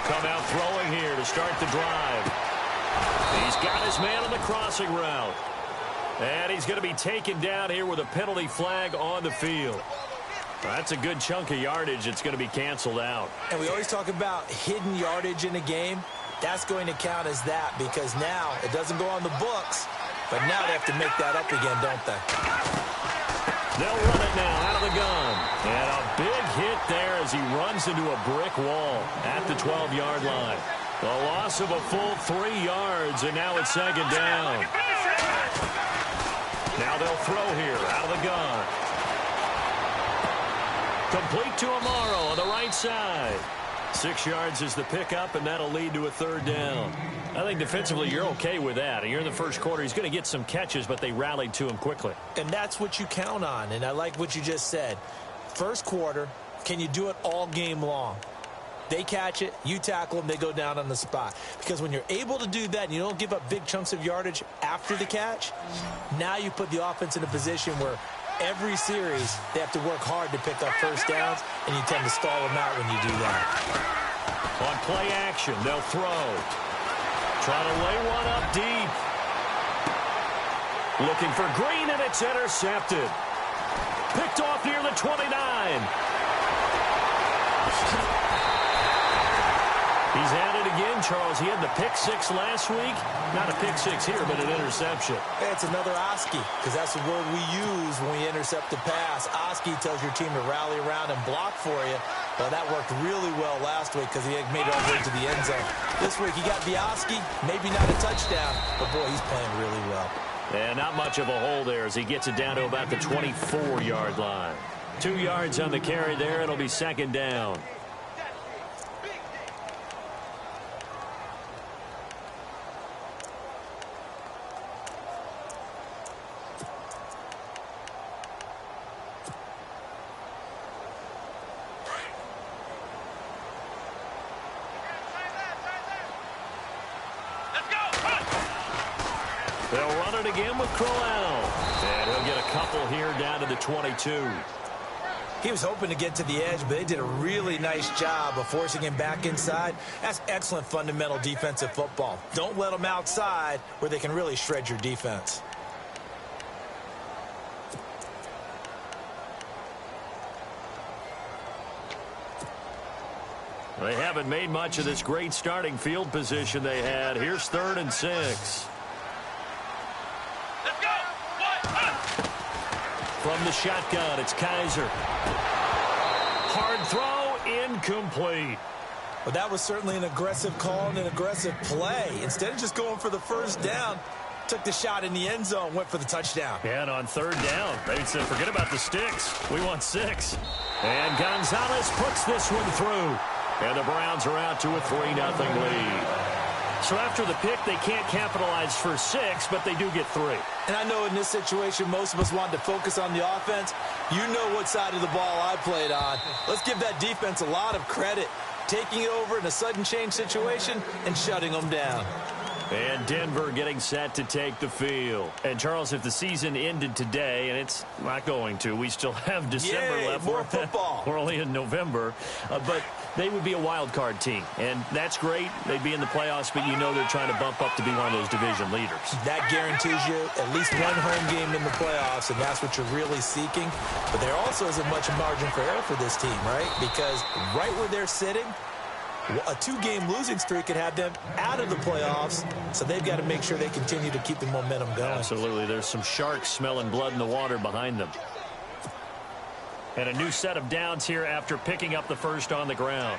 come out throwing here to start the drive. He's got his man on the crossing route. And he's going to be taken down here with a penalty flag on the field. That's a good chunk of yardage. It's going to be canceled out. And we always talk about hidden yardage in a game. That's going to count as that because now it doesn't go on the books, but now they have to make that up again, don't they? They'll run it now out of the gun. And a big hit there as he runs into a brick wall at the 12-yard line. The loss of a full 3 yards, and now it's second down. Now they'll throw here out of the gun. Complete to Amaro on the right side. 6 yards is the pickup, and that'll lead to a third down. I think defensively you're okay with that. Here in the first quarter, he's going to get some catches, but they rallied to him quickly. And that's what you count on, and I like what you just said. First quarter, can you do it all game long? They catch it, you tackle them, they go down on the spot. Because when you're able to do that and you don't give up big chunks of yardage after the catch, now you put the offense in a position where every series they have to work hard to pick up first downs, and you tend to stall them out when you do that. On play action, they'll throw. Trying to lay one up deep. Looking for Green, and it's intercepted. Picked off near the 29. He's at it again, Charles. He had the pick 6 last week. Not a pick 6 here, but an interception. Hey, it's another Oski, because that's the word we use when we intercept the pass. Oski tells your team to rally around and block for you. Well, that worked really well last week because he had made it all the way to the end zone. This week he got the Oski, maybe not a touchdown, but boy, he's playing really well. And not much of a hole there as he gets it down to about the 24-yard line. 2 yards on the carry there. It'll be second down. They'll run it again with Crowell. And he'll get a couple here down to the 22. He was hoping to get to the edge, but they did a really nice job of forcing him back inside. That's excellent fundamental defensive football. Don't let them outside where they can really shred your defense. They haven't made much of this great starting field position they had. Here's 3rd and 6. From the shotgun, it's Kaiser. Hard throw, incomplete. Well, that was certainly an aggressive call and an aggressive play. Instead of just going for the first down, took the shot in the end zone, went for the touchdown. And on 3rd down, they said, forget about the sticks. We want 6. And Gonzalez puts this one through. And the Browns are out to a 3-0 lead. So after the pick, they can't capitalize for 6, but they do get 3. And I know in this situation, most of us want to focus on the offense. You know what side of the ball I played on. Let's give that defense a lot of credit. Taking it over in a sudden change situation and shutting them down. And Denver getting set to take the field. And, Charles, if the season ended today, and it's not going to, we still have December left. More football. We're only in November. But they would be a wild card team. And that's great. They'd be in the playoffs, but you know they're trying to bump up to be one of those division leaders. That guarantees you at least one home game in the playoffs, and that's what you're really seeking. But there also isn't much margin for error for this team, right? Because right where they're sitting, a 2-game losing streak could have them out of the playoffs, so they've got to make sure they continue to keep the momentum going. Absolutely. There's some sharks smelling blood in the water behind them. And a new set of downs here after picking up the first on the ground.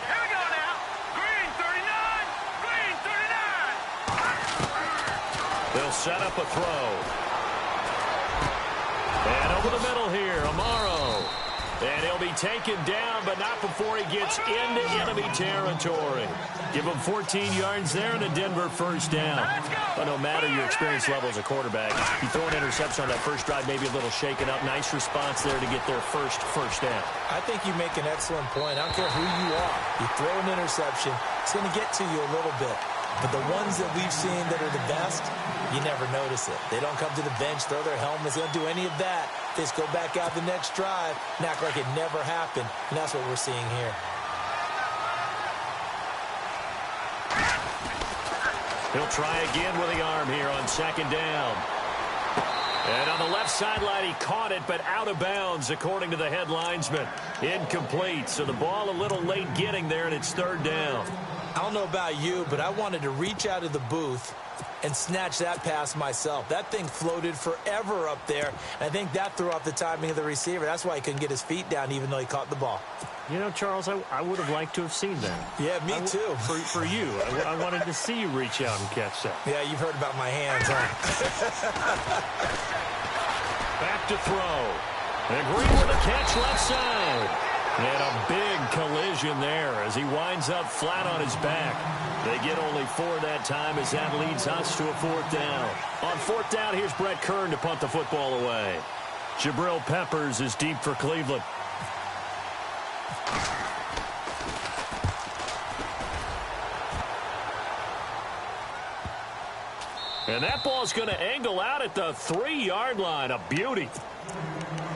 Here we go now. Green 39. Green 39. They'll set up a throw. And over the middle here, Amaro. And he'll be taken down, but not before he gets into enemy territory. Give him 14 yards there and a Denver first down. But no matter your experience level as a quarterback, you throw an interception on that first drive, maybe a little shaken up. Nice response there to get their first down. I think you make an excellent point. I don't care who you are. You throw an interception, it's going to get to you a little bit. But the ones that we've seen that are the best, you never notice it. They don't come to the bench, throw their helmets. They don't do any of that. They just go back out the next drive and act like it never happened, and that's what we're seeing here. He'll try again with the arm here on second down. And on the left sideline, he caught it, but out of bounds, according to the head linesman. Incomplete, so the ball a little late getting there, and it's third down. I don't know about you, but I wanted to reach out of the booth and snatch that pass myself. That thing floated forever up there, and I think that threw off the timing of the receiver. That's why he couldn't get his feet down, even though he caught the ball. You know, Charles, I would have liked to have seen that. Yeah, me too. For you. I wanted to see you reach out and catch that. Yeah, you've heard about my hands, huh? Back to throw. And Green with a catch left side. And a big collision there as he winds up flat on his back. They get only 4 that time as that leads us to a fourth down. On fourth down, here's Brett Kern to punt the football away. Jabril Peppers is deep for Cleveland. And that ball's going to angle out at the 3-yard line. A beauty.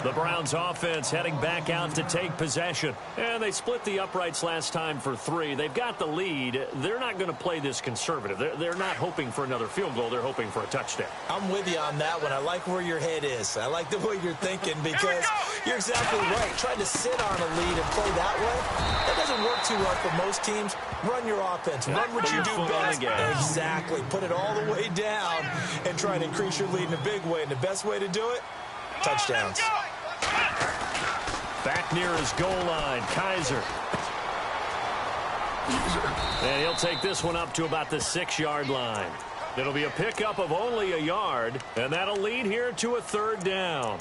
The Browns offense heading back out to take possession. And they split the uprights last time for 3. They've got the lead. They're not going to play this conservative. They're not hoping for another field goal. They're hoping for a touchdown. I'm with you on that one. I like where your head is. I like the way you're thinking because you're exactly right. Trying to sit on a lead and play that way, that doesn't work too well for most teams. Run your offense. Run what you do best. Exactly. Put it all the way down and try and increase your lead in a big way. And the best way to do it, touchdowns. Back near his goal line, Kaiser. And he'll take this one up to about the 6-yard line. It'll be a pickup of only a yard, and that'll lead here to a third down.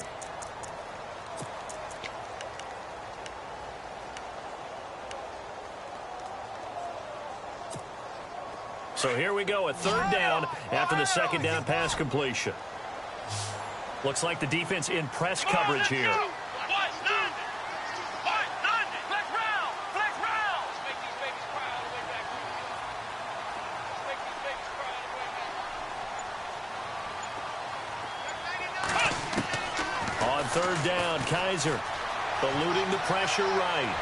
So here we go, a third down after the second down pass completion. Looks like the defense in press coverage here. On third down, Kaiser eluding the pressure right.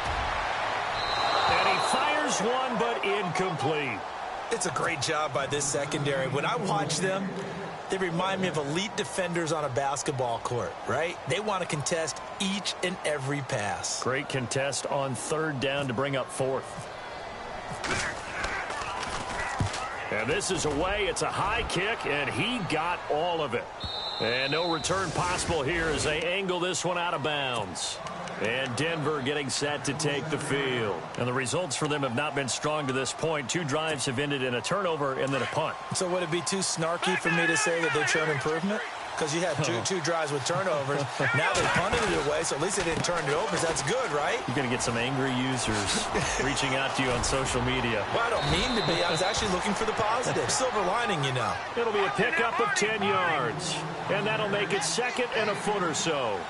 And he fires one, but incomplete. It's a great job by this secondary. When I watch them, they remind me of elite defenders on a basketball court, right? They want to contest each and every pass. Great contest on third down to bring up fourth. And this is away. It's a high kick, and he got all of it. And no return possible here as they angle this one out of bounds. And Denver getting set to take the field. And the results for them have not been strong to this point. 2 drives have ended in a turnover and then a punt. So would it be too snarky for me to say that they've shown improvement? Because you had two drives with turnovers. Now they punted it away, so at least they didn't turn it over. That's good, right? You're going to get some angry users reaching out to you on social media. Well, I don't mean to be. I was actually looking for the positive. Silver lining, you know. It'll be a pickup of 10 yards. And that'll make it second and a foot or so.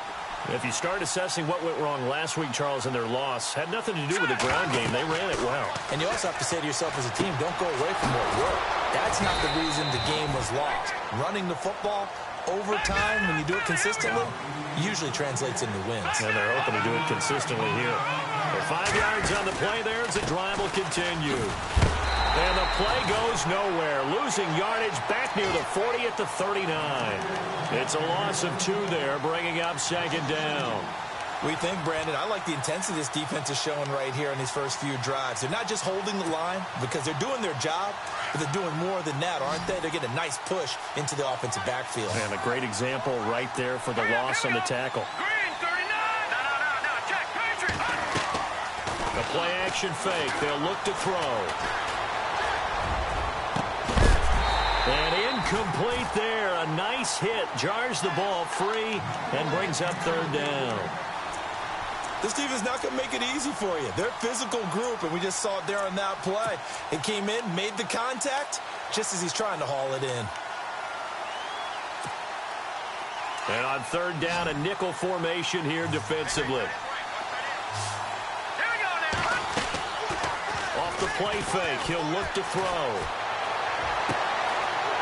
If you start assessing what went wrong last week, Charles, in their loss, had nothing to do with the ground game. They ran it well. And you also have to say to yourself as a team, don't go away from what worked. That's not the reason the game was lost. Running the football over time, when you do it consistently, usually translates into wins. And they're hoping to do it consistently here. For 5 yards on the play there as the drive will continue. And the play goes nowhere. Losing yardage back near the 40 at the 39. It's a loss of 2 there, bringing up second down. We think, Brandon, I like the intensity this defense is showing right here in these first few drives. They're not just holding the line because they're doing their job, but they're doing more than that, aren't they? They're getting a nice push into the offensive backfield. And a great example right there for the loss on the tackle. Green, 39. No, check. Patriot. A play action fake. They'll look to throw. And incomplete there. A nice hit. Jars the ball free and brings up third down. This team is not going to make it easy for you. They're a physical group, and we just saw it there on that play. It came in, made the contact, just as he's trying to haul it in. And on third down, a nickel formation here defensively. Here we go now. Off the play fake, he'll look to throw.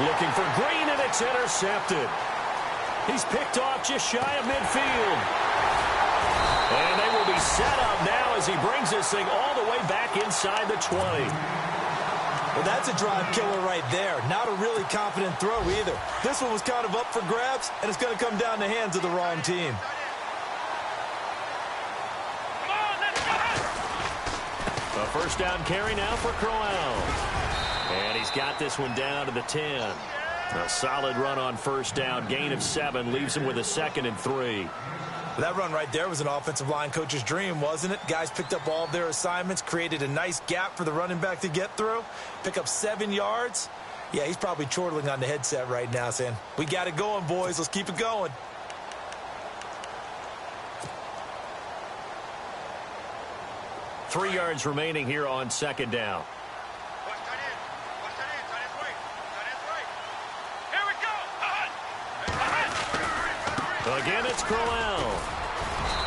Looking for Green, and it's intercepted. He's picked off just shy of midfield. And they will be set up now as he brings this thing all the way back inside the 20. Well, that's a drive killer right there. Not a really confident throw either. This one was kind of up for grabs, and it's going to come down the hands of the wrong team. A first down carry now for Crowell. And he's got this one down to the 10. A solid run on first down. Gain of 7 leaves him with a 2nd and 3. That run right there was an offensive line coach's dream, wasn't it? Guys picked up all of their assignments, created a nice gap for the running back to get through, pick up 7 yards. Yeah, he's probably chortling on the headset right now saying, we got it going, boys. Let's keep it going. Three yards remaining here on second down. Again, it's Crowell.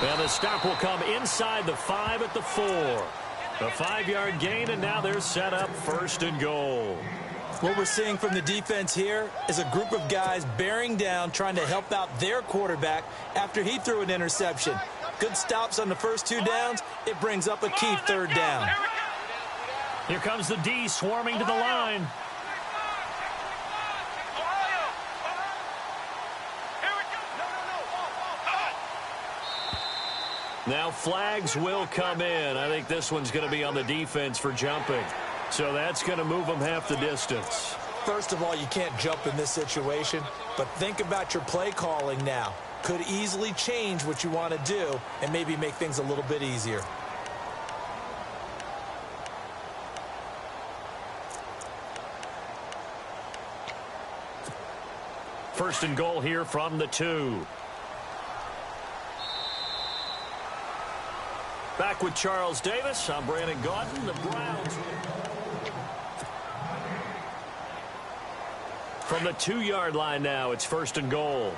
And the stop will come inside the 5 at the 4. A 5-yard gain, and now they're set up 1st and goal. What we're seeing from the defense here is a group of guys bearing down, trying to help out their quarterback after he threw an interception. Good stops on the first 2 downs. It brings up a key 3rd down. Here comes the D swarming to the line. Now flags will come in. I think this one's going to be on the defense for jumping. So that's going to move them half the distance. First of all, you can't jump in this situation, but think about your play calling now. Could easily change what you want to do and maybe make things a little bit easier. First and goal here from the 2. Back with Charles Davis. I'm Brandon Gaudin. The Browns. From the 2-yard line now, it's 1st and goal.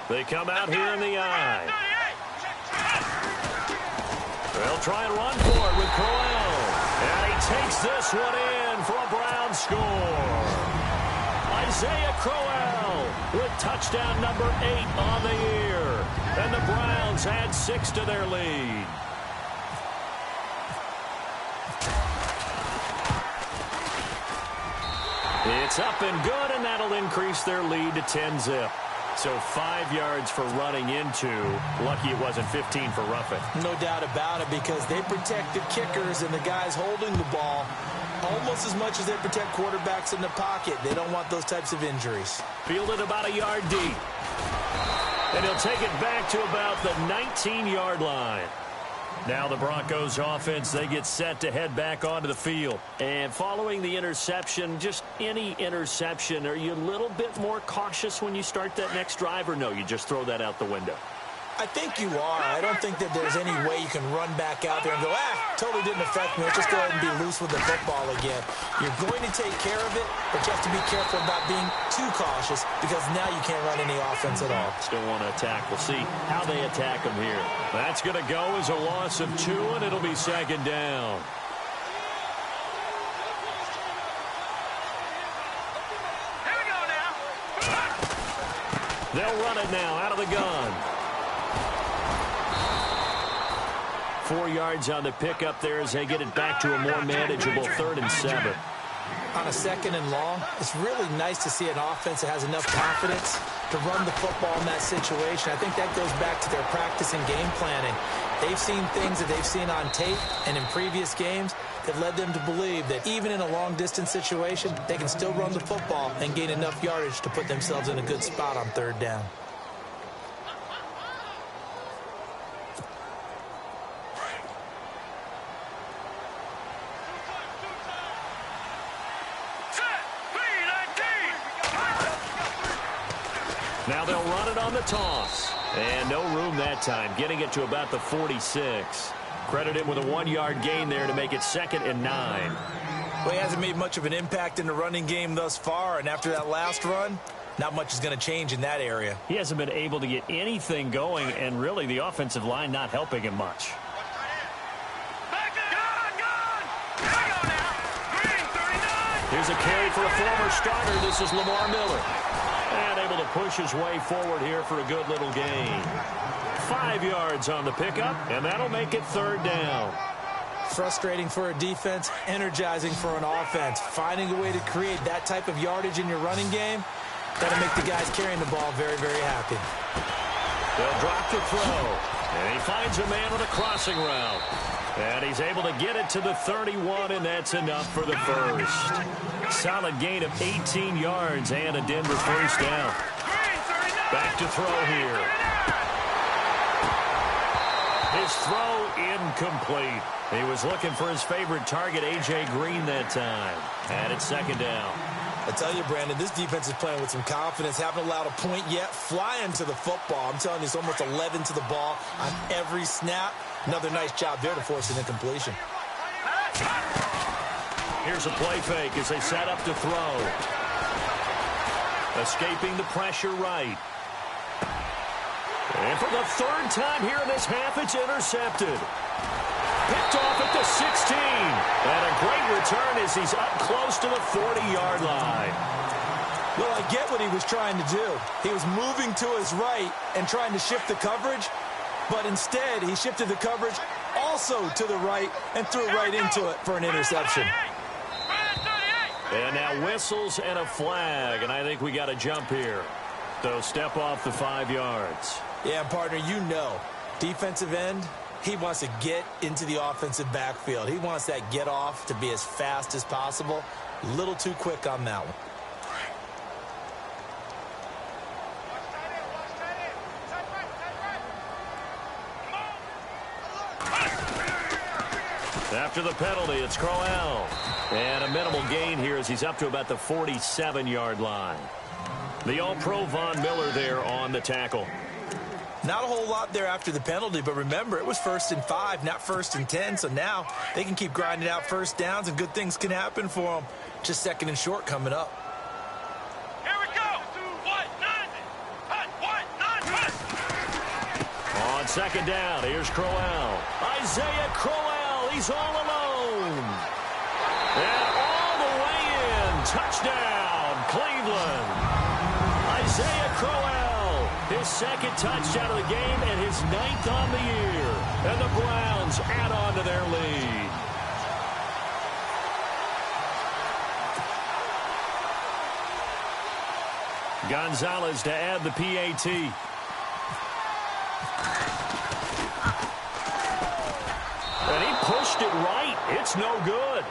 They come out here in the eye. They'll try and run for it with Crowell. And he takes this one in for a Brown score. Isaiah Crowell with touchdown number 8 on the year. And the Browns add 6 to their lead. It's up and good, and that'll increase their lead to 10-zip. So 5 yards for running into. Lucky it wasn't 15 for roughing. No doubt about it, because they protect the kickers and the guys holding the ball almost as much as they protect quarterbacks in the pocket. They don't want those types of injuries. Fielded about a yard deep. And he'll take it back to about the 19-yard line. Now the Broncos offense, they get set to head back onto the field. And following the interception, just any interception, are you a little bit more cautious when you start that next drive, or no, you just throw that out the window? I think you are. I don't think that there's any way you can run back out there and go, totally didn't affect me. Let's just go ahead and be loose with the football again. You're going to take care of it, but you have to be careful about being too cautious, because now you can't run any offense at all. Still want to attack. We'll see how they attack them here. That's going to go as a loss of 2, and it'll be 2nd down. Here we go now. They'll run it now out of the gun. 4 yards on the pickup there as they get it back to a more manageable 3rd and 7. On a 2nd and long, it's really nice to see an offense that has enough confidence to run the football in that situation. I think that goes back to their practice and game planning. They've seen things that they've seen on tape and in previous games that led them to believe that even in a long-distance situation, they can still run the football and gain enough yardage to put themselves in a good spot on 3rd down. Now they'll run it on the toss. And no room that time, getting it to about the 46. Credit him with a 1-yard gain there to make it 2nd and 9. Well, he hasn't made much of an impact in the running game thus far, and after that last run, not much is going to change in that area. He hasn't been able to get anything going, and really the offensive line not helping him much. Here's a carry for a former starter. This is Lamar Miller. And able to push his way forward here for a good little gain. 5 yards on the pickup, and that'll make it 3rd down. Frustrating for a defense, energizing for an offense. Finding a way to create that type of yardage in your running game, that'll make the guys carrying the ball very, very happy. They'll drop the throw, and he finds a man with a crossing route. And he's able to get it to the 31, and that's enough for the first. Solid gain of 18 yards and a Denver first down. Back to throw here. His throw incomplete. He was looking for his favorite target, A.J. Green, that time. And it's 2nd down. I tell you, Brandon, this defense is playing with some confidence. Haven't allowed a point yet. Flying to the football. I'm telling you, it's almost 11 to the ball on every snap. Another nice job there to force an incompletion. Here's a play fake as they set up to throw. Escaping the pressure right. And for the 3rd time here in this half, it's intercepted. Picked off at the 16. And a great return as he's up close to the 40-yard line. Well, I get what he was trying to do. He was moving to his right and trying to shift the coverage. But instead, he shifted the coverage also to the right and threw right into it for an interception. And now whistles and a flag. And I think we got a jump here. So step off the 5 yards. Yeah, partner, you know, defensive end, he wants to get into the offensive backfield. He wants that get off to be as fast as possible. A little too quick on that one. After the penalty, it's Crowell. And a minimal gain here as he's up to about the 47-yard line. The All-Pro Von Miller there on the tackle. Not a whole lot there after the penalty, but remember, it was 1st and 5, not 1st and 10, so now they can keep grinding out first downs and good things can happen for them. Just 2nd and short coming up. Here we go. On 2nd down, here's Crowell. Isaiah Crowell, he's all alone. And all the way in, touchdown, Cleveland. Isaiah Crowell, his 2nd touchdown of the game and his 9th on the year. And the Browns add on to their lead. Gonzalez to add the PAT. And he pushed it right. It's no good.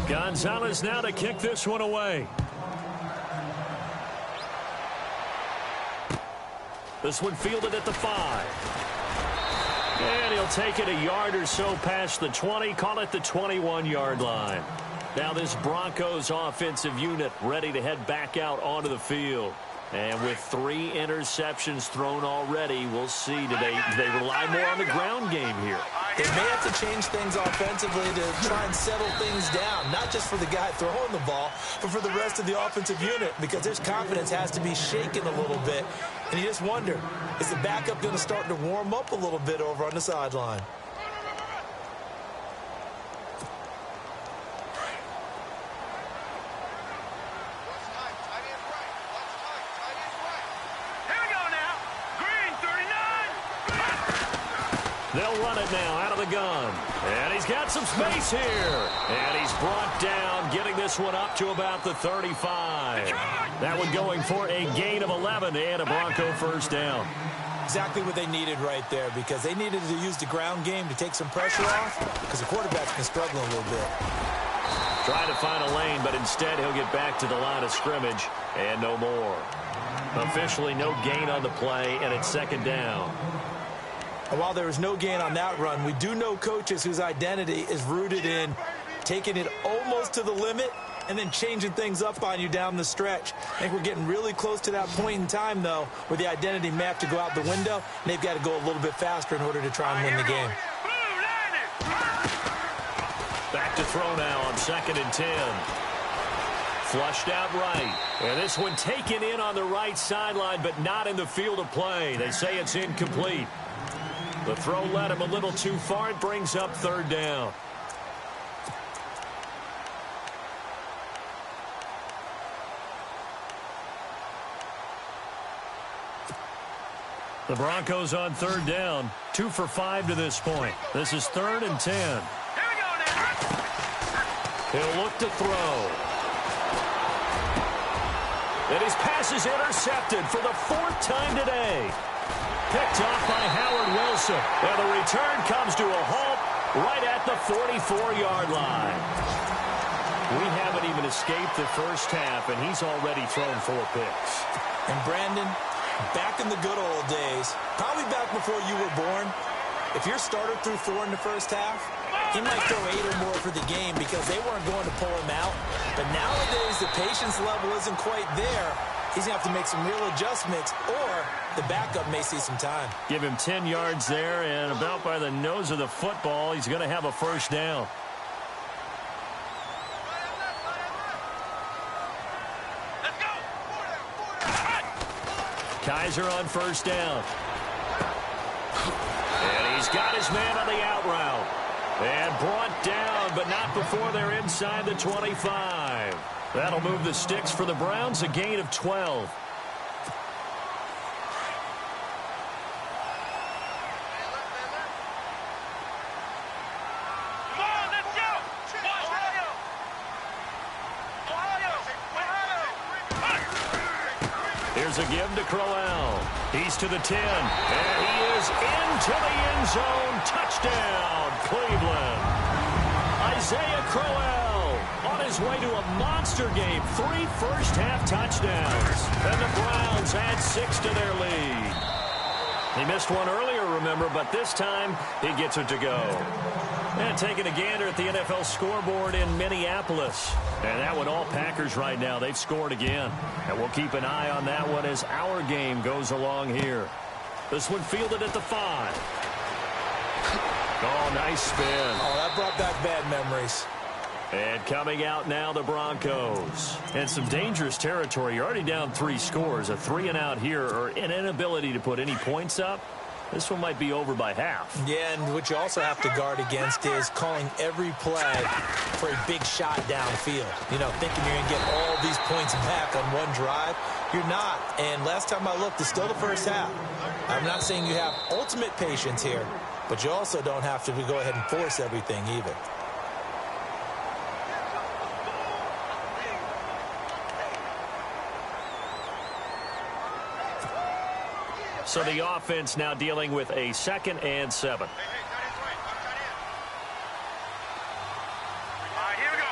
Gonzalez now to kick this one away. This one fielded at the 5. And he'll take it a yard or so past the 20, call it the 21-yard line. Now this Broncos offensive unit ready to head back out onto the field. And with 3 interceptions thrown already, we'll see. Do they rely more on the ground game here? They may have to change things offensively to try and settle things down, not just for the guy throwing the ball, but for the rest of the offensive unit, because his confidence has to be shaken a little bit. And you just wonder, is the backup going to start to warm up a little bit over on the sideline? They'll run it now out of the gun. And he's got some space here. And he's brought down, getting this one up to about the 35. That one going for a gain of 11 and a Bronco first down. Exactly what they needed right there, because they needed to use the ground game to take some pressure off, because the quarterback's been struggling a little bit. Trying to find a lane, but instead he'll get back to the line of scrimmage and no more. Officially no gain on the play, and it's 2nd down. And while there was no gain on that run, we do know coaches whose identity is rooted in taking it almost to the limit and then changing things up on you down the stretch. I think we're getting really close to that point in time, though, where the identity may have to go out the window, and they've got to go a little bit faster in order to try and win the game. Back to throw now on 2nd and 10. Flushed out right. And this one taken in on the right sideline, but not in the field of play. They say it's incomplete. The throw led him a little too far. It brings up third down. The Broncos on third down. 2 for 5 to this point. This is 3rd and 10. Here we go now. He'll look to throw. And his pass is intercepted for the 4th time today. Picked off by Howard Wilson. And the return comes to a halt right at the 44-yard line. We haven't even escaped the first half, and he's already thrown 4 picks. And Brandon, back in the good old days, probably back before you were born, if your starter threw 4 in the first half, he might throw 8 or more for the game because they weren't going to pull him out. But nowadays, the patience level isn't quite there. He's going to have to make some real adjustments, or the backup may see some time. Give him 10 yards there, and about by the nose of the football, he's going to have a first down. Let's go. Kaiser on first down. And he's got his man on the out route. And brought down, but not before they're inside the 25. That'll move the sticks for the Browns, a gain of 12. Come on, let's go. Ohio. Here's a give to Crowell. He's to the 10. And he is into the end zone. Touchdown, Cleveland. Isaiah Crowell on his way to a monster game. 3 first-half touchdowns. And the Browns add 6 to their lead. He missed one earlier, remember, but this time he gets it to go. And taking a gander at the NFL scoreboard in Minneapolis. And that one all Packers right now. They've scored again. And we'll keep an eye on that one as our game goes along here. This one fielded at the 5. Oh, nice spin. Oh, that brought back bad memories. And coming out now, the Broncos. And some dangerous territory. You're already down 3 scores. A 3-and-out here, or an inability to put any points up. This one might be over by half. Yeah, and what you also have to guard against is calling every play for a big shot downfield. You know, thinking you're going to get all these points back on one drive. You're not. And last time I looked, it's still the first half. I'm not saying you have ultimate patience here, but you also don't have to go ahead and force everything either. So the offense now dealing with a 2nd and 7. All right, here we go.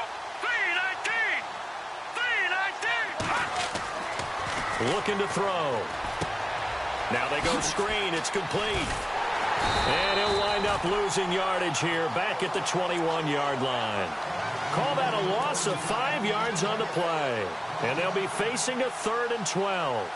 3-19. Looking to throw. Now they go screen. It's complete. And he'll wind up losing yardage here back at the 21-yard line. Call that a loss of 5 yards on the play. And they'll be facing a 3rd and 12.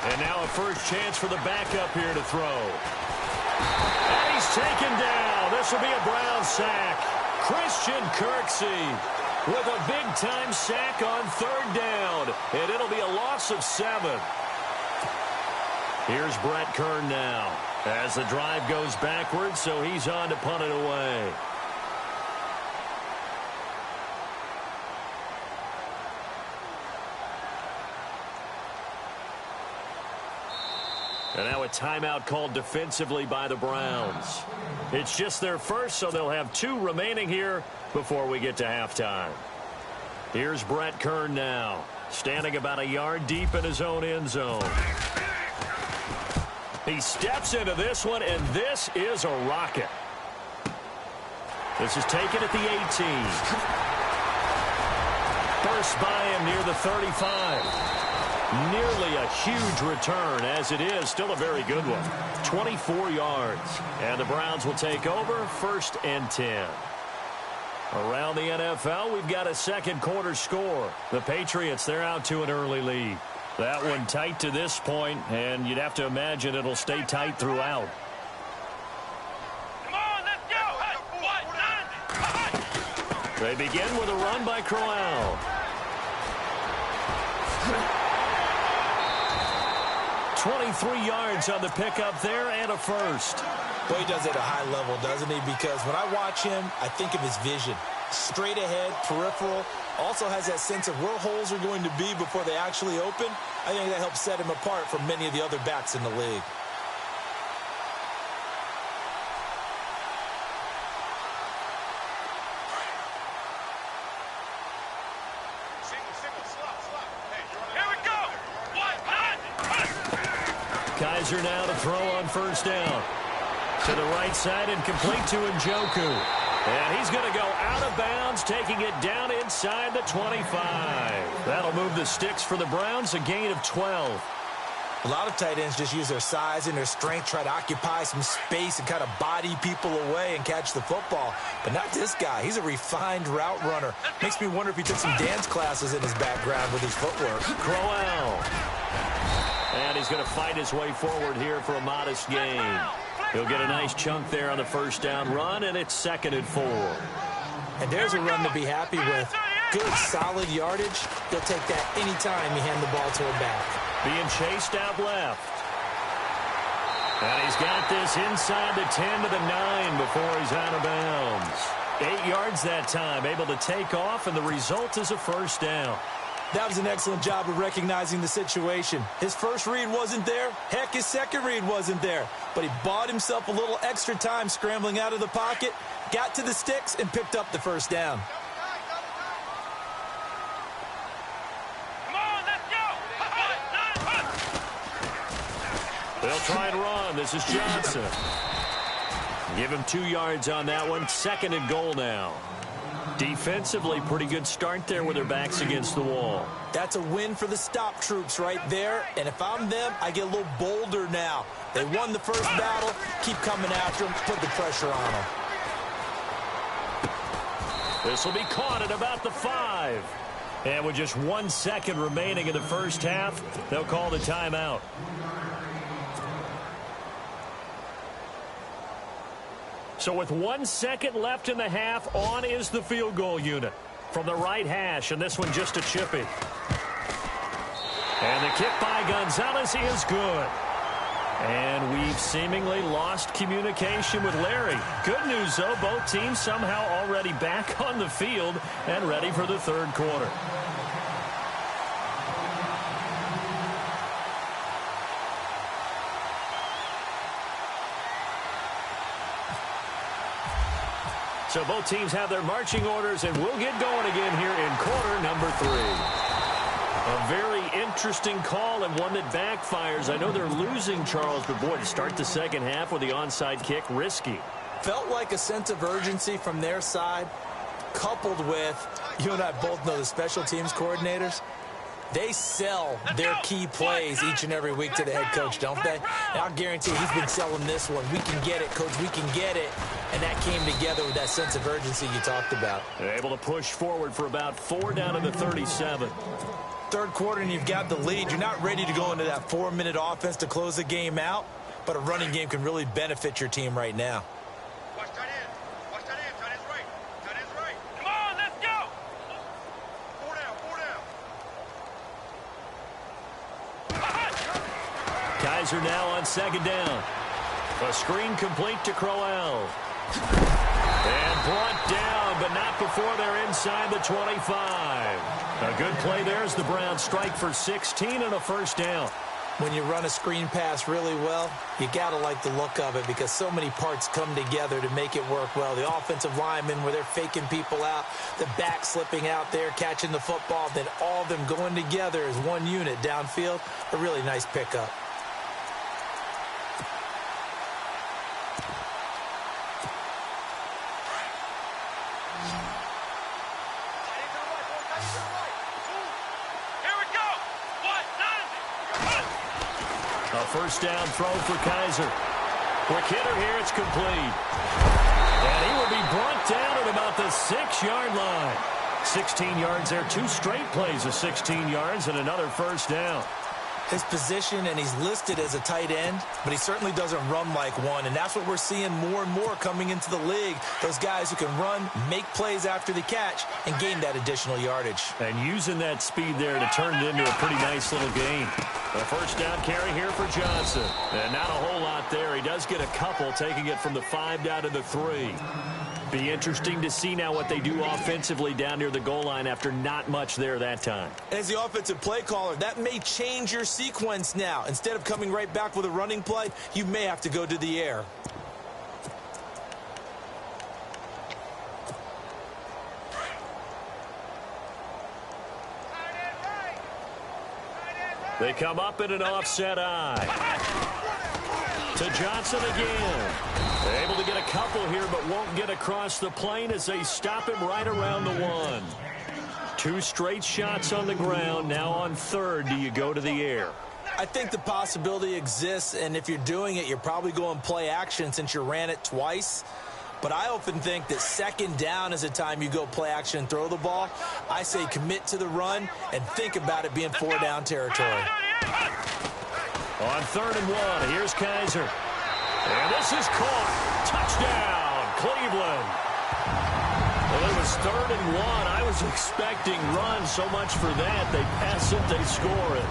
And now a first chance for the backup here to throw. And he's taken down. This will be a Brown sack. Christian Kirksey with a big-time sack on 3rd down. And it'll be a loss of 7. Here's Brett Kern now as the drive goes backwards, so he's on to punt it away. And now a timeout called defensively by the Browns. It's just their first, so they'll have 2 remaining here before we get to halftime. Here's Brett Kern now, standing about a yard deep in his own end zone. He steps into this one, and this is a rocket. This is taken at the 18. First by him near the 35. Nearly a huge return, as it is still a very good one. 24 yards. And the Browns will take over 1st and 10. Around the NFL, we've got a second quarter score. The Patriots, they're out to an early lead. That one tight to this point, and you'd have to imagine it'll stay tight throughout. Come on, let's go. Hey, They begin with a run by Crowell. 23 yards on the pickup there and a first. Boy, he does it at a high level, doesn't he? Because when I watch him, I think of his vision. Straight ahead, peripheral. Also has that sense of where holes are going to be before they actually open. I think that helps set him apart from many of the other backs in the league. here we go. Kaiser now to throw on first down. To the right side and complete to Njoku. And he's going to go out of bounds, taking it down inside the 25. That'll move the sticks for the Browns, a gain of 12. A lot of tight ends just use their size and their strength, try to occupy some space and kind of body people away and catch the football. But not this guy. He's a refined route runner. Makes me wonder if he took some dance classes in his background with his footwork. Crowell. And he's going to fight his way forward here for a modest gain. He'll get a nice chunk there on the first down run, and it's 2nd and 4. And there's a run to be happy with. Good, solid yardage. He'll take that anytime you hand the ball to a back. Being chased out left. And he's got this inside the 10 to the 9 before he's out of bounds. 8 yards that time, able to take off, and the result is a first down. That was an excellent job of recognizing the situation. His first read wasn't there. Heck, his second read wasn't there. But he bought himself a little extra time scrambling out of the pocket, got to the sticks, and picked up the first down. Come on, let's go. They'll try and run. This is Johnson. Give him 2 yards on that one. 2nd and goal now. Defensively, pretty good start there with their backs against the wall. That's a win for the stop troops right there. And if I'm them, I get a little bolder now. They won the first battle. Keep coming after them. Put the pressure on them. This will be caught at about the 5. And with just 1 second remaining in the first half, they'll call the timeout. So with 1 second left in the half, on is the field goal unit from the right hash, and this one just a chippy. And the kick by Gonzalez is good. And we've seemingly lost communication with Larry. Good news, though, both teams somehow already back on the field and ready for the third quarter. So both teams have their marching orders, and we'll get going again here in quarter number 3. A very interesting call and one that backfires. I know they're losing, Charles, but boy, to start the second half with the onside kick, risky. Felt like a sense of urgency from their side, coupled with, you and I both know the special teams coordinators. They sell their key plays each and every week to the head coach, don't they? And I'll guarantee he's been selling this one. We can get it, coach. We can get it. And that came together with that sense of urgency you talked about. They're able to push forward for about 4 down to the 37. Third quarter, and you've got the lead. You're not ready to go into that 4-minute offense to close the game out, but a running game can really benefit your team right now. Watch tight end. Watch tight end. Tight end's right. Tight end's right. Come on, let's go. 4 down. 4 down. Kaiser now on second down. A screen complete to Crowell. And brought down, but not before they're inside the 25. A good play there as the Browns strike for 16 and a first down. When you run a screen pass really well, you got to like the look of it because so many parts come together to make it work well. The offensive linemen where they're faking people out, the back slipping out there, catching the football, then all of them going together as one unit downfield. A really nice pickup. A first down throw for Kaiser. Quick hitter here, it's complete. And he will be brought down at about the 6-yard line. 16 yards there, 2 straight plays of 16 yards and another first down. His position, and he's listed as a tight end, but he certainly doesn't run like one, and that's what we're seeing more and more coming into the league. Those guys who can run, make plays after the catch, and gain that additional yardage. And using that speed there to turn it into a pretty nice little gain. A first down carry here for Johnson. And not a whole lot there. He does get a couple, taking it from the 5 down to the 3. Be interesting to see now what they do offensively down near the goal line after not much there that time. As the offensive play caller, that may change your sequence now. Instead of coming right back with a running play, you may have to go to the air. They come up in an offset eye. To Johnson again. Able to get a couple here, but won't get across the plane as they stop him right around the 1. 2 straight shots on the ground. Now on 3rd, do you go to the air? I think the possibility exists, and if you're doing it, you're probably going play action since you ran it twice. But I often think that 2nd down is the time you go play action and throw the ball. I say commit to the run and think about it being 4 down territory. On 3rd and 1, here's Kaiser. And this is caught. Touchdown, Cleveland. Well, it was 3rd and 1. I was expecting run so much for that. They pass it, they score it.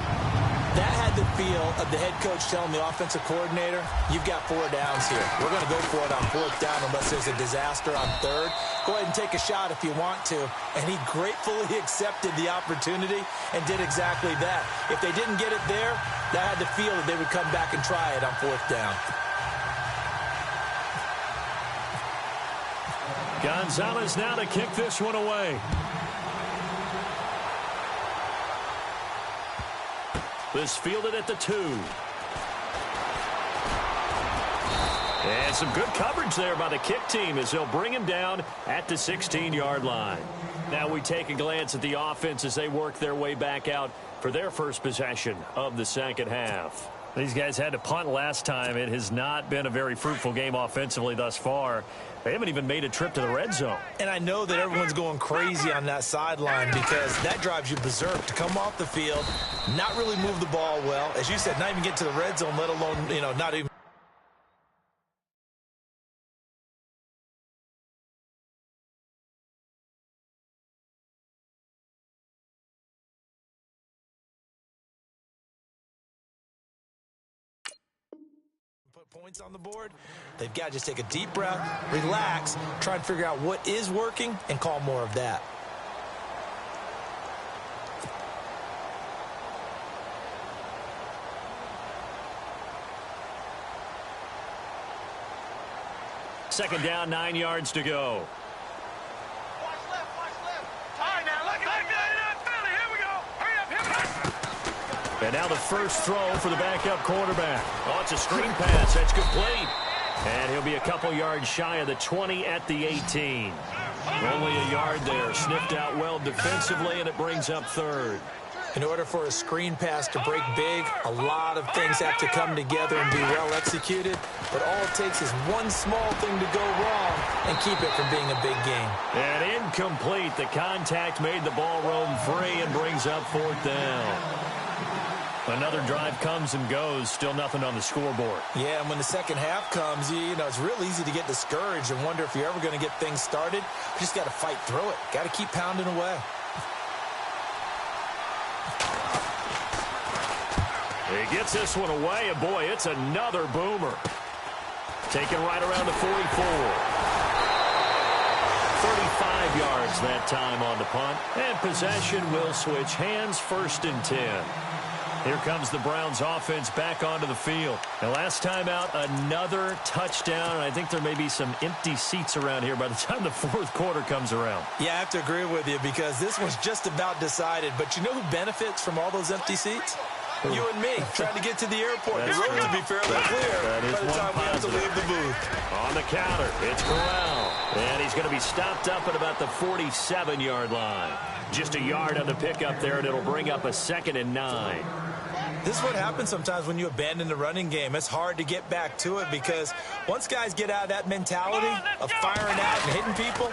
That had the feel of the head coach telling the offensive coordinator, you've got 4 downs here. We're going to go for it on 4th down unless there's a disaster on 3rd. Go ahead and take a shot if you want to. And he gratefully accepted the opportunity and did exactly that. If they didn't get it there, that had the feel that they would come back and try it on 4th down. Gonzalez now to kick this one away. This fielded at the 2. And some good coverage there by the kick team as they'll bring him down at the 16-yard line. Now we take a glance at the offense as they work their way back out for their first possession of the second half. These guys had to punt last time. It has not been a very fruitful game offensively thus far. They haven't even made a trip to the red zone. And I know that everyone's going crazy on that sideline because that drives you berserk to come off the field, not really move the ball well. As you said, not even get to the red zone, let alone, not even. Put points on the board. They've got to just take a deep breath, relax, try and figure out what is working, and call more of that. Second down, 9 yards to go. Watch left, watch left. All right, now, look at that. Philly, here we go. Hurry up, here we go. And now the first throw for the backup quarterback. Oh, it's a screen pass. That's complete. And he'll be a couple yards shy of the 20 at the 18. Only a yard there. Sniffed out well defensively, and it brings up 3rd. In order for a screen pass to break big, a lot of things have to come together and be well executed. But all it takes is one small thing to go wrong and keep it from being a big game. And incomplete. The contact made the ball roam free and brings up 4th down. Another drive comes and goes. Still nothing on the scoreboard. Yeah, and when the second half comes, it's real easy to get discouraged and wonder if you're ever going to get things started. You just got to fight through it. Got to keep pounding away. He gets this one away, and boy, it's another boomer. Taken right around the 44. 35 yards that time on the punt. And possession will switch hands, 1st and 10. Here comes the Browns offense back onto the field. And last time out, another touchdown. And I think there may be some empty seats around here by the time the 4th quarter comes around. Yeah, I have to agree with you because this one's just about decided. But you know who benefits from all those empty seats? You and me, trying to get to the airport. The road to be fairly clear by the time we have to leave the booth. On the counter, it's Corral. And he's going to be stopped up at about the 47-yard line. Just a yard on the pickup there, and it'll bring up a 2nd and 9. This is what happens sometimes when you abandon the running game. It's hard to get back to it because once guys get out of that mentality of firing out and hitting people,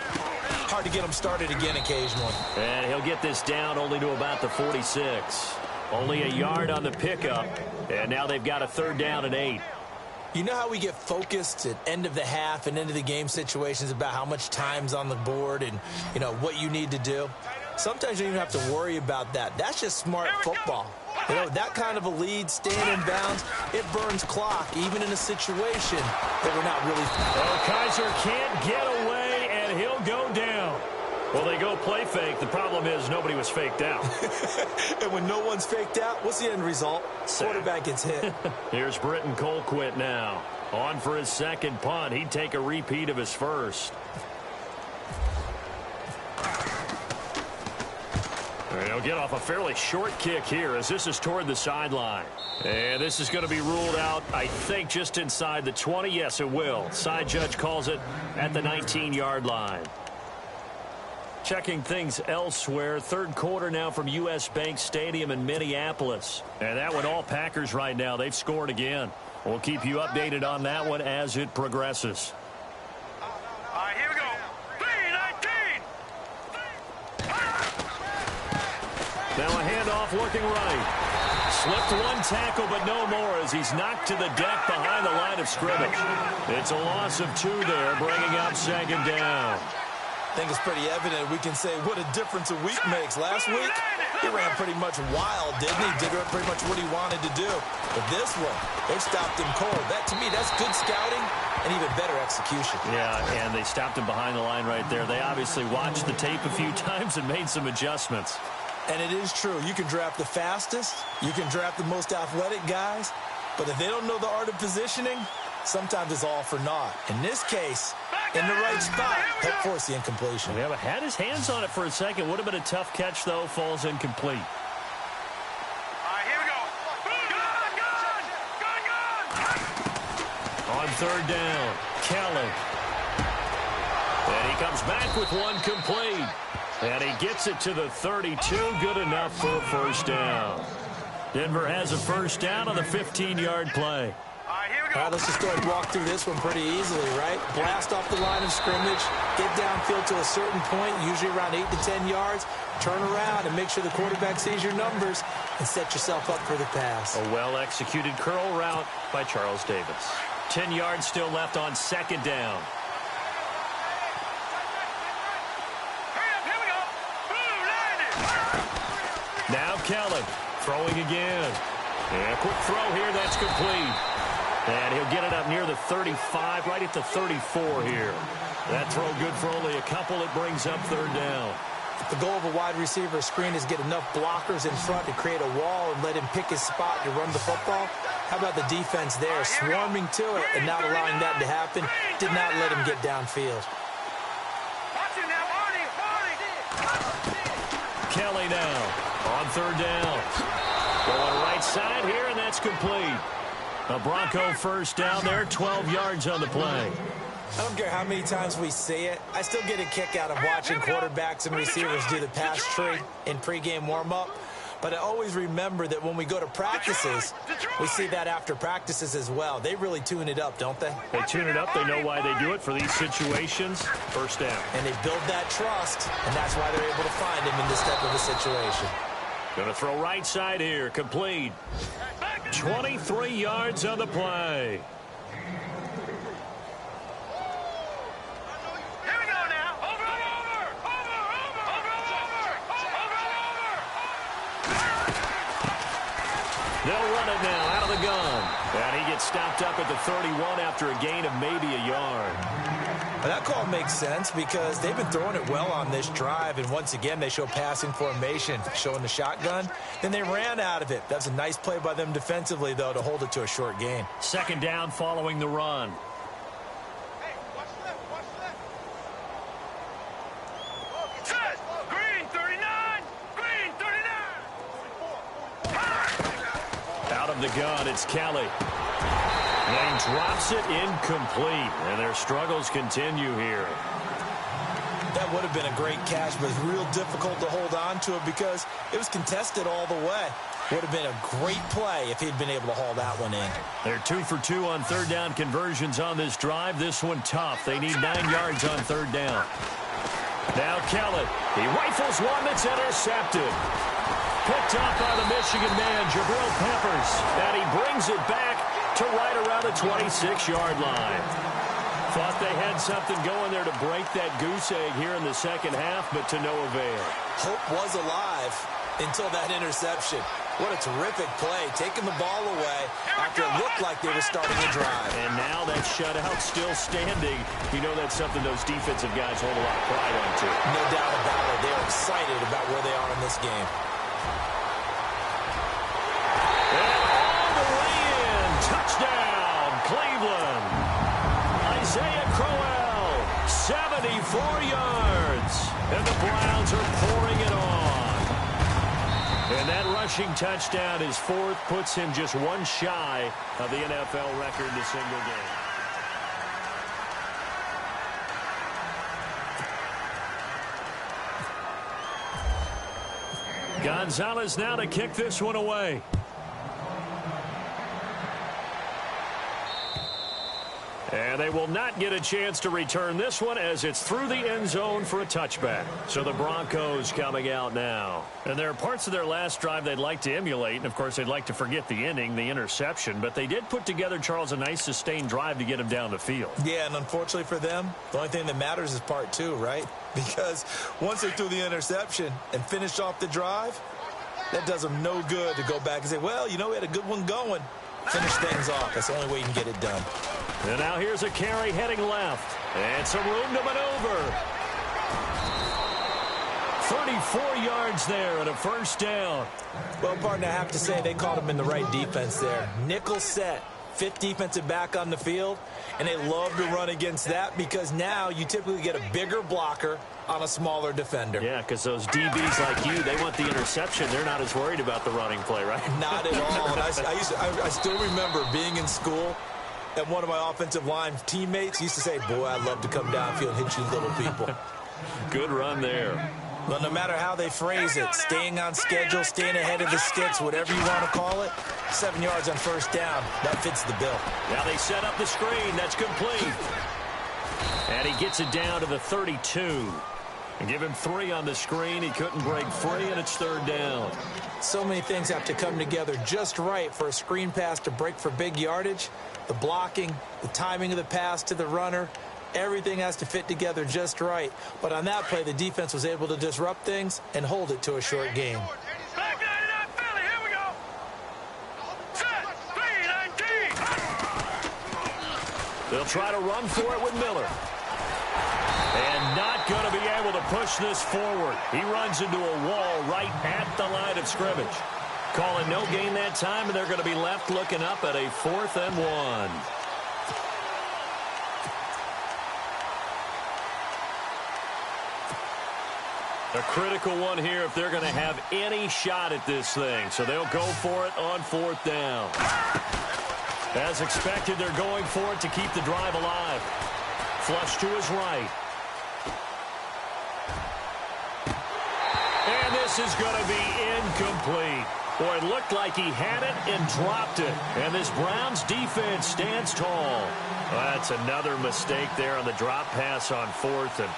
hard to get them started again occasionally. And he'll get this down only to about the 46. Only a yard on the pickup, and now they've got a 3rd down and 8. You know how we get focused at end of the half and end of the game situations about how much time's on the board and, you know, what you need to do? Sometimes you don't even have to worry about that. That's just smart football. You know, that kind of a lead, staying in bounds, it burns clock, even in a situation that we're not really... Oh, Kaiser can't get away, and he'll go down. Well, they go play fake. The problem is nobody was faked out. And when no one's faked out, what's the end result? Quarterback gets hit. Here's Britton Colquitt now. On for his 2nd punt. He'd take a repeat of his 1st. And he'll get off a fairly short kick here as this is toward the sideline. And this is going to be ruled out, I think, just inside the 20. Yes, it will. Side judge calls it at the 19-yard line. Checking things elsewhere. 3rd quarter now from U.S. Bank Stadium in Minneapolis. And that one all Packers right now. They've scored again. We'll keep you updated on that one as it progresses. All right, here we go. 3-19. Now a handoff looking right. Slipped one tackle, but no more as he's knocked to the deck behind the line of scrimmage. It's a loss of 2 there, bringing up 2nd down. I think it's pretty evident we can say what a difference a week makes. Last week, he ran pretty much wild, didn't he? Did pretty much what he wanted to do. But this one, they stopped him cold. That, to me, that's good scouting and even better execution. Yeah, and they stopped him behind the line right there. They obviously watched the tape a few times and made some adjustments. And it is true. You can draft the fastest. You can draft the most athletic guys. But if they don't know the art of positioning, sometimes it's all for naught. In this case, in the right spot, help force the incompletion. Yeah, but had his hands on it for a second. Would have been a tough catch, though. Falls incomplete. All right, here we go. Gun! On 3rd down, Kelly. And he comes back with one complete. And he gets it to the 32. Good enough for a 1st down. Denver has a 1st down on the 15-yard play. All right, let's just go ahead and walk through this one pretty easily, right? Blast off the line of scrimmage, get downfield to a certain point, usually around 8 to 10 yards, turn around and make sure the quarterback sees your numbers and set yourself up for the pass. A well-executed curl route by Charles Davis. 10 yards still left on 2nd down. Now Kelly throwing again. And a quick throw here, that's complete. And he'll get it up near the 35, right at the 34 here. That throw good for only a couple. It brings up 3rd down. The goal of a wide receiver screen is get enough blockers in front to create a wall and let him pick his spot to run the football. How about the defense there, swarming to it and not allowing that to happen? Did not let him get downfield. Kelly now on 3rd down. Going right side here, and that's complete. A Bronco 1st down there, 12 yards on the play. I don't care how many times we see it. I still get a kick out of watching quarterbacks and receivers do the pass tree in pregame warm-up. But I always remember that when we go to practices, we see that after practices as well. They really tune it up, don't they? They tune it up. They know why they do it for these situations. 1st down. And they build that trust, and that's why they're able to find him in this type of a situation. Going to throw right side here. Complete. 23 yards on the play. They'll run it now out of the gun. And he gets stopped up at the 31 after a gain of maybe a yard. Well, that call makes sense because they've been throwing it well on this drive. And once again, they show passing formation, showing the shotgun. Then they ran out of it. That's a nice play by them defensively, though, to hold it to a short gain. 2nd down following the run. The gun, it's Kelly. And he drops it incomplete. And their struggles continue here. That would have been a great catch, but it's real difficult to hold on to it because it was contested all the way. Would have been a great play if he'd been able to haul that one in. They're 2 for 2 on third down conversions on this drive. This one tough. They need 9 yards on third down. Now Kellett. He rifles one that's intercepted. Picked up by the Michigan man, Jabril Peppers. And he brings it back to right around the 26-yard line. Thought they had something going there to break that goose egg here in the second half, but to no avail. Hope was alive until that interception. What a terrific play, taking the ball away after it looked like they were starting a drive. And now that shutout still standing. You know that's something those defensive guys hold a lot of pride on, too. No doubt about it. They are excited about where they are in this game. And all the way in. Touchdown, Cleveland. Isaiah Crowell, 74 yards. And the Browns are pouring it on. And that rushing touchdown, his fourth, puts him just one shy of the NFL record in a single game. Gonzalez now to kick this one away. And they will not get a chance to return this one as it's through the end zone for a touchback. So the Broncos coming out now. And there are parts of their last drive they'd like to emulate. And, of course, they'd like to forget the ending, the interception. But they did put together, Charles, a nice sustained drive to get him down the field. Yeah, and unfortunately for them, the only thing that matters is part two, right? Because once they threw the interception and finished off the drive, that does them no good to go back and say, well, you know, we had a good one going. Finish things off. That's the only way you can get it done. And now here's a carry heading left. And some room to maneuver. 34 yards there and a first down. Well, partner, I have to say they caught him in the right defense there. Nickel set. Fifth defensive back on the field. And they love to run against that because now you typically get a bigger blocker on a smaller defender. Yeah, because those DBs like you, they want the interception. They're not as worried about the running play, right? Not at all. And I still remember being in school, and one of my offensive line teammates used to say, boy, I'd love to come downfield and hit you little people. Good run there. But no matter how they phrase it, staying on schedule, staying ahead of the sticks, whatever you want to call it, 7 yards on first down, that fits the bill. Now they set up the screen. That's complete. And he gets it down to the 32. And give him 3 on the screen. He couldn't break free, and it's third down. So many things have to come together just right for a screen pass to break for big yardage. The blocking, the timing of the pass to the runner, everything has to fit together just right. But on that play, the defense was able to disrupt things and hold it to a short game. They'll try to run for it with Miller. And not going to be able to push this forward. He runs into a wall right at the line of scrimmage. Calling no gain that time, and they're going to be left looking up at a 4th and 1. A critical one here if they're going to have any shot at this thing. So they'll go for it on 4th down. As expected, they're going for it to keep the drive alive. Flush to his right. And this is going to be incomplete. Boy, it looked like he had it and dropped it. And this Browns defense stands tall. Well, that's another mistake there on the drop pass on 4th. And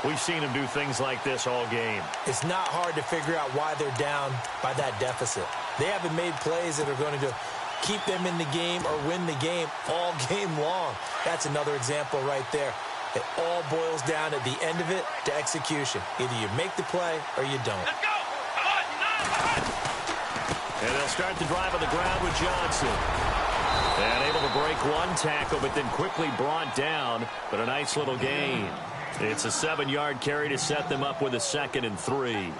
we've seen him do things like this all game. It's not hard to figure out why they're down by that deficit. They haven't made plays that are going to keep them in the game or win the game all game long. That's another example right there. It all boils down at the end of it to execution. Either you make the play or you don't. Let's go. And they'll start the drive on the ground with Johnson. And able to break one tackle, but then quickly brought down. But a nice little gain. It's a 7-yard carry to set them up with a 2nd and 3.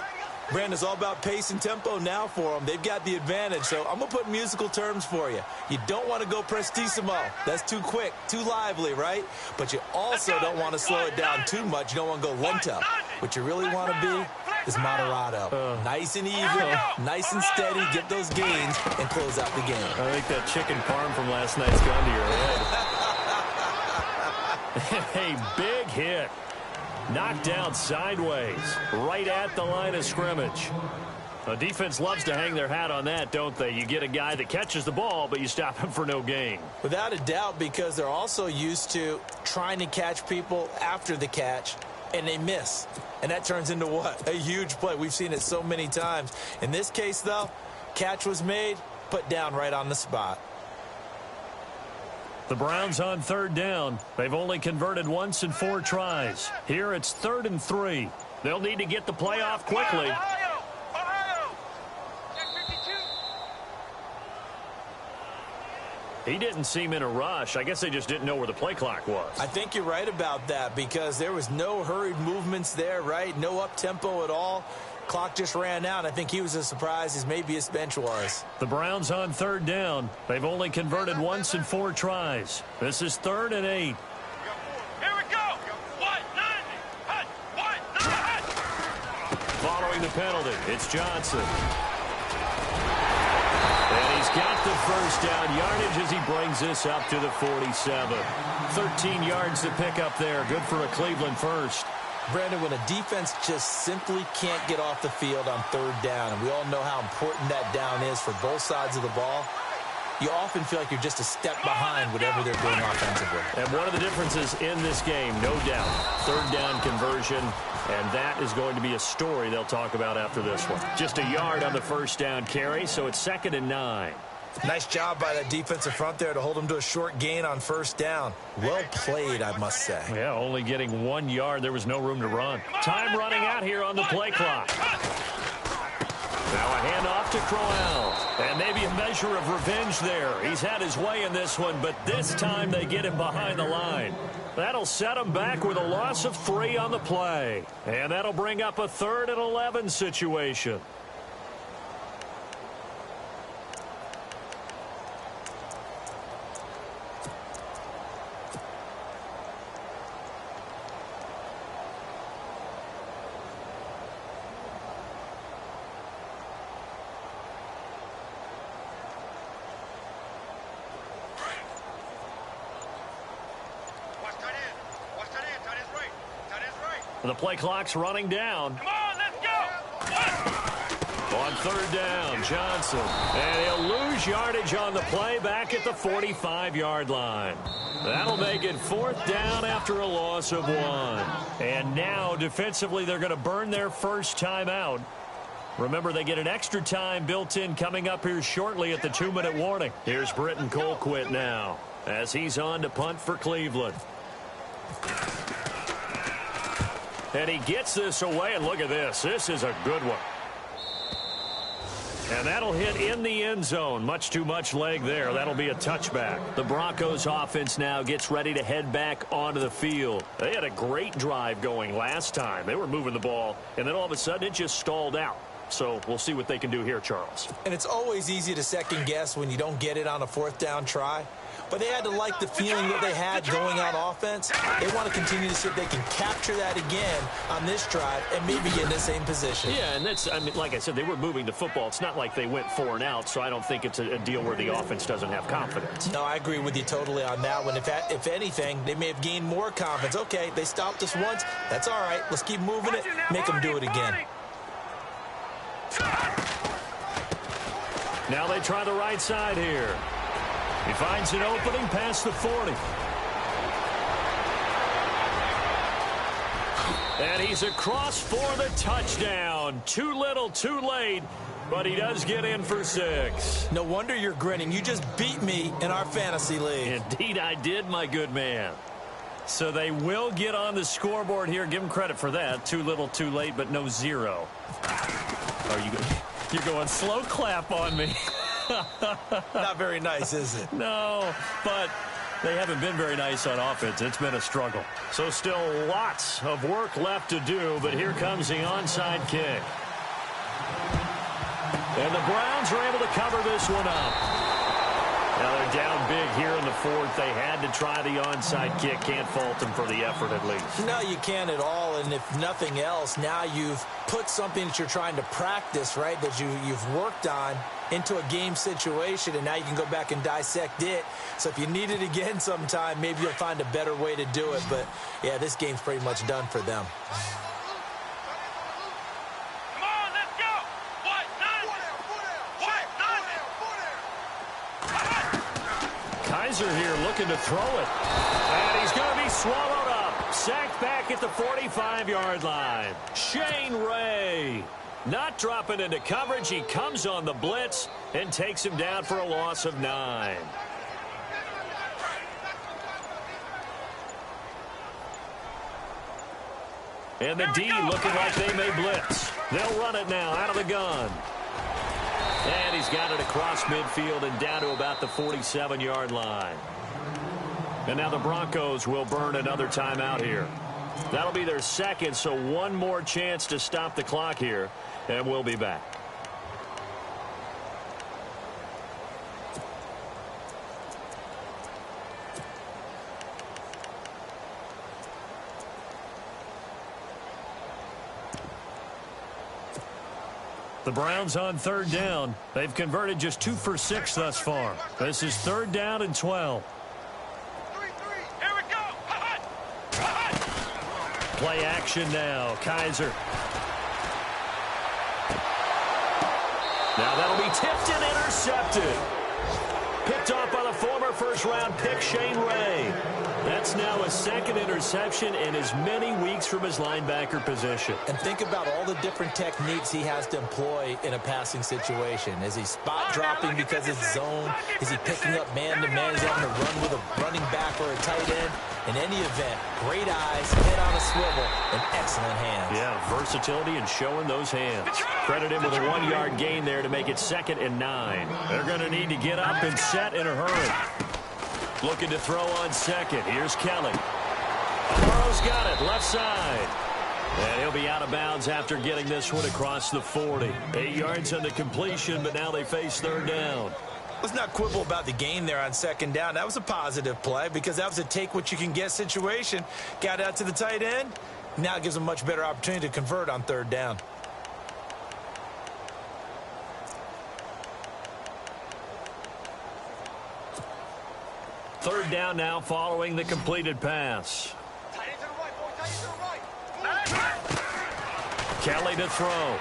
Brandon, it's all about pace and tempo now for them. They've got the advantage, so I'm going to put musical terms for you. You don't want to go prestissimo. That's too quick, too lively, right? But you also don't want to slow it down too much. You don't want to go lento. What you really want to be is moderato. Nice and even, nice and steady, get those gains, and close out the game. I think that chicken parm from last night's gone to your head. A big hit. Knocked down sideways, right at the line of scrimmage. A defense loves to hang their hat on that, don't they? You get a guy that catches the ball, but you stop him for no gain. Without a doubt, because they're also used to trying to catch people after the catch, and they miss. And that turns into what? A huge play. We've seen it so many times. In this case, though, catch was made, put down right on the spot. The Browns on third down. They've only converted once in 4 tries. Here it's 3rd and 3. They'll need to get the play off quickly. He didn't seem in a rush. I guess they just didn't know where the play clock was. I think you're right about that because there was no hurried movements there, right? No up-tempo at all. Clock just ran out. I think he was as surprised as maybe his bench was. The Browns on third down. They've only converted once in 4 tries. This is 3rd and 8. Here we go. Following the penalty, it's Johnson. And he's got the first down yardage as he brings this up to the 47. 13 yards to pick up there. Good for a Cleveland first. Brandon, when a defense just simply can't get off the field on third down, and we all know how important that down is for both sides of the ball, you often feel like you're just a step behind whatever they're doing offensively. And one of the differences in this game, no doubt, third down conversion, and that is going to be a story they'll talk about after this one. Just a yard on the first down carry, so it's 2nd and 9. Nice job by that defensive front there to hold him to a short gain on first down. Well played, I must say. Yeah, only getting 1 yard. There was no room to run. Time running out here on the play clock. Now a handoff to Crowell. And maybe a measure of revenge there. He's had his way in this one, but this time they get him behind the line. That'll set him back with a loss of 3 on the play. And that'll bring up a 3rd and 11 situation. The play clock's running down. Come on, let's go. On third down, Johnson. And he'll lose yardage on the play back at the 45-yard line. That'll make it 4th down after a loss of 1. And now, defensively, they're going to burn their first time out. Remember, they get an extra time built in coming up here shortly at the 2-minute warning. Here's Britton Colquitt now as he's on to punt for Cleveland. And he gets this away, and look at this. This is a good one. And that'll hit in the end zone. Much too much leg there. That'll be a touchback. The Broncos offense now gets ready to head back onto the field. They had a great drive going last time. They were moving the ball, and then all of a sudden it just stalled out. So we'll see what they can do here, Charles. And it's always easy to second guess when you don't get it on a 4th down try. But they had to like the feeling that they had going on offense. They want to continue to see if they can capture that again on this drive and maybe get in the same position. Yeah, and that's, I mean, like I said, they were moving the football. It's not like they went 4 and out, so I don't think it's a deal where the offense doesn't have confidence. No, I agree with you totally on that one. If anything, they may have gained more confidence. Okay, they stopped us once. That's all right. Let's keep moving it. Make them do it again. Now they try the right side here. He finds an opening past the 40. And he's across for the touchdown. Too little, too late, but he does get in for 6. No wonder you're grinning. You just beat me in our fantasy league. Indeed I did, my good man. So they will get on the scoreboard here. Give them credit for that. Too little, too late, but no 0. Are you good? You're going slow clap on me. Not very nice, is it? No, but they haven't been very nice on offense. It's been a struggle. So still lots of work left to do, but here comes the onside kick. And the Browns are able to cover this one up. Now they're down big here in the 4th. They had to try the onside kick. Can't fault them for the effort at least. No, you can't at all. And if nothing else, now you've put something that you're trying to practice, right, that you've worked on into a game situation, and now you can go back and dissect it. So if you need it again sometime, maybe you'll find a better way to do it. But, yeah, this game's pretty much done for them. Come on, let's go. What? Kaiser here looking to throw it. And he's going to be swallowed up. Sacked back at the 45-yard line. Shane Ray not dropping into coverage. He comes on the blitz and takes him down for a loss of 9. And the D looking like they may blitz. They'll run it now out of the gun. And he's got it across midfield and down to about the 47-yard line. And now the Broncos will burn another timeout here. That'll be their second, so one more chance to stop the clock here, and we'll be back. The Browns on third down. They've converted just 2 for 6 thus far. This is 3rd down and 12. Here we go. Play action now. Kaiser. Now that'll be tipped and intercepted. Picked off by the former first-round pick, Shane Ray. That's now a second interception in as many weeks from his linebacker position. And think about all the different techniques he has to employ in a passing situation. Is he spot dropping because it's zone? Is he picking up man-to-man? Is he having to run with a running back or a tight end? In any event, great eyes, head on a swivel, and excellent hands. Yeah, versatility and showing those hands. Credit him with a 1-yard gain there to make it 2nd and 9. They're going to need to get up and set in a hurry. Looking to throw on second. Here's Kelly. Amaro's got it, left side. And he'll be out of bounds after getting this one across the 40. 8 yards on the completion, but now they face 3rd down. Let's not quibble about the gain there on 2nd down. That was a positive play because that was a take-what-you-can-get situation. Got out to the tight end. Now it gives them a much better opportunity to convert on 3rd down. Third down now following the completed pass. Tight end to the right, boy. Tight end to the right. Kelly to throw.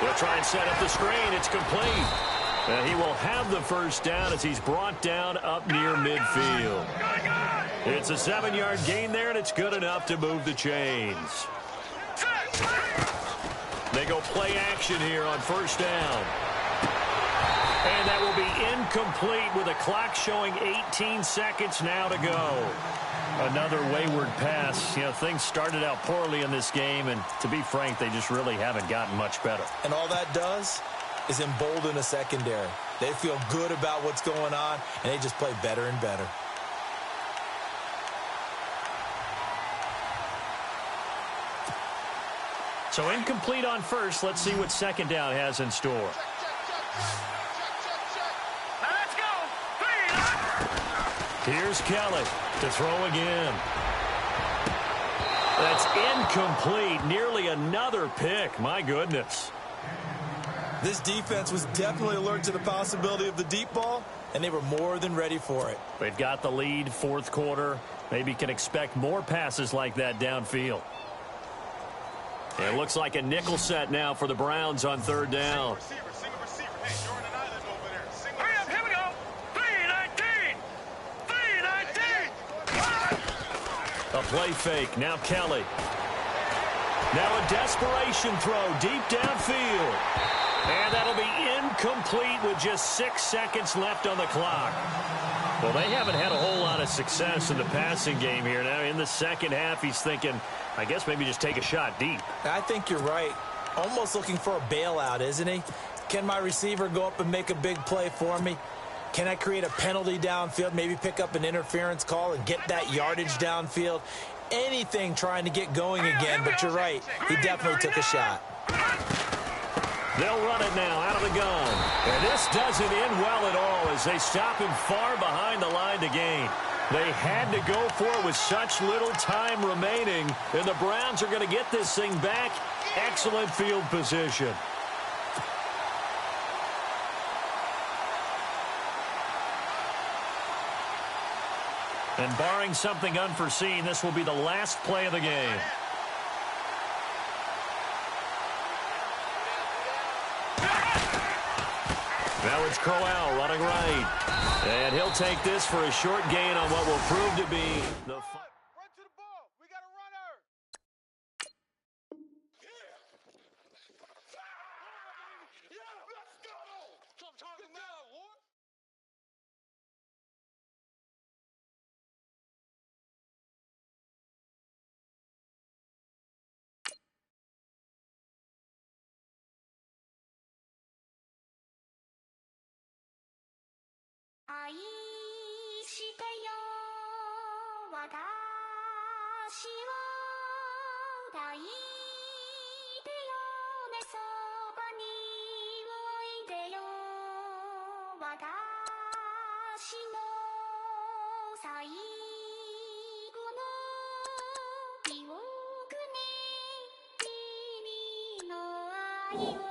He'll try and set up the screen. It's complete. He will have the first down as he's brought down up near midfield. It's a 7-yard gain there, and it's good enough to move the chains. They go play action here on 1st down. And that will be incomplete with a clock showing 18 seconds now to go. Another wayward pass. You know, things started out poorly in this game, and to be frank, they just really haven't gotten much better. And all that does is embolden a secondary. They feel good about what's going on, and they just play better and better. So incomplete on first. Let's see what 2nd down has in store. Let's go. Here's Kelly to throw again. That's incomplete. Nearly another pick. My goodness. This defense was definitely alert to the possibility of the deep ball, and they were more than ready for it. They've got the lead, 4th quarter. Maybe can expect more passes like that downfield. It looks like a nickel set now for the Browns on 3rd down. Single receiver. Hey, you're in an island over there. Hurry up, here we go. 3-19. A play fake. Now Kelly. Now a desperation throw deep downfield. And that'll be incomplete with just 6 seconds left on the clock. Well, they haven't had a whole lot of success in the passing game here. Now in the 2nd half, he's thinking, I guess maybe just take a shot deep. I think you're right. Almost looking for a bailout, isn't he? Can my receiver go up and make a big play for me? Can I create a penalty downfield, maybe pick up an interference call and get that yardage downfield? Anything trying to get going again, but you're right. He definitely took a shot. They'll run it now out of the gun. And this doesn't end well at all as they stop him far behind the line to gain. They had to go for it with such little time remaining. And the Browns are going to get this thing back. Excellent field position. And barring something unforeseen, this will be the last play of the game. Now it's Crowell running right. And he'll take this for a short gain on what will prove to be the... Run to the ball. We got a runner. Yeah, let's go. That's what I'm talking about, Ward.愛してよ私を抱いてよねそばにおいでよ私の最後の記憶に君の愛を